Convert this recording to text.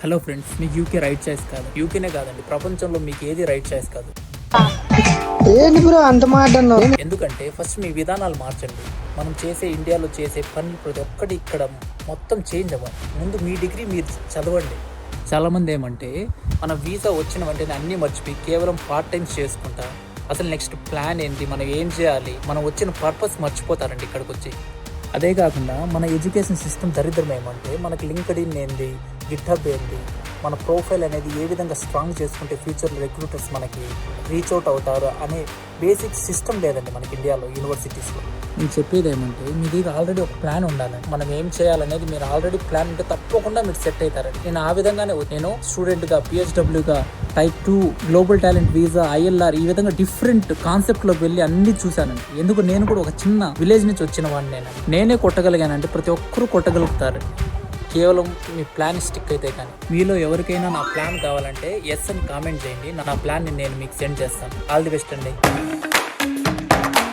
Hello friends, మీకు UK right choice కాదు. యూకేనే కాదండి, ప్రపంచంలో మీకు ఏది రైట్ చాయిస్ కాదు. ఏంటి బ్రో అంత మాట అన్నావు? ఎందుకంటే ఫస్ట్ మీ విధానాలు మార్చండి. మనం చేసే ఇండియాలో చేసే పనులు ప్రతి ఒక్కటి ఇక్కడ మొత్తం చేంజ్ అవ్వాలి. ముందు మీ డిగ్రీ మీరు చదవండి. చాలామంది ఏమంటే మన వీసా వచ్చిన వెంటనే అన్నీ మర్చిపోయి కేవలం పార్ట్ టైమ్స్ చేసుకుంటా అసలు నెక్స్ట్ ప్లాన్ ఏంటి, మనం ఏం చేయాలి, మనం వచ్చిన పర్పస్ మర్చిపోతారండి ఇక్కడికి వచ్చి. అదే కాకుండా మన ఎడ్యుకేషన్ సిస్టమ్ దరిద్రం ఏమంటే మనకి లింక్డ్ఇన్ ఏంది, గిట్హబ్ ఏంది, మన ప్రొఫైల్ అనేది ఏ విధంగా స్ట్రాంగ్ చేసుకుంటే ఫ్యూచర్లో రిక్రూటర్స్ మనకి రీచ్ అవుట్ అవుతారు అనే బేసిక్ సిస్టమ్ లేదండి మనకి ఇండియాలో యూనివర్సిటీస్లో. నేను చెప్పేది ఏమంటే మీ దగ్గర ఆల్రెడీ ఒక ప్లాన్ ఉండాలండి. మనం ఏం చేయాలనేది మీరు ఆల్రెడీ ప్లాన్ ఉంటే తప్పకుండా మీరు సెట్ అవుతారండి. నేను ఆ విధంగానే నేను స్టూడెంట్గా, పిహెచ్డబ్ల్యూగా, type 2, global talent visa, ILR ఈ విధంగా డిఫరెంట్ కాన్సెప్ట్లోకి వెళ్ళి అన్ని చూశానండి. ఎందుకు నేను కూడా ఒక చిన్న విలేజ్ నుంచి వచ్చిన వాడిని నేనే కొట్టగలిగానంటే ప్రతి ఒక్కరూ కొట్టగలుగుతారు, కేవలం మీ ప్లాన్ స్టిక్ అయితే. కానీ మీలో ఎవరికైనా నా ప్లాన్ కావాలంటే ఎస్ అని కామెంట్ చేయండి. నా ప్లాన్ని నేను మీకు సెండ్ చేస్తాను. ఆల్ ది బెస్ట్ అండి.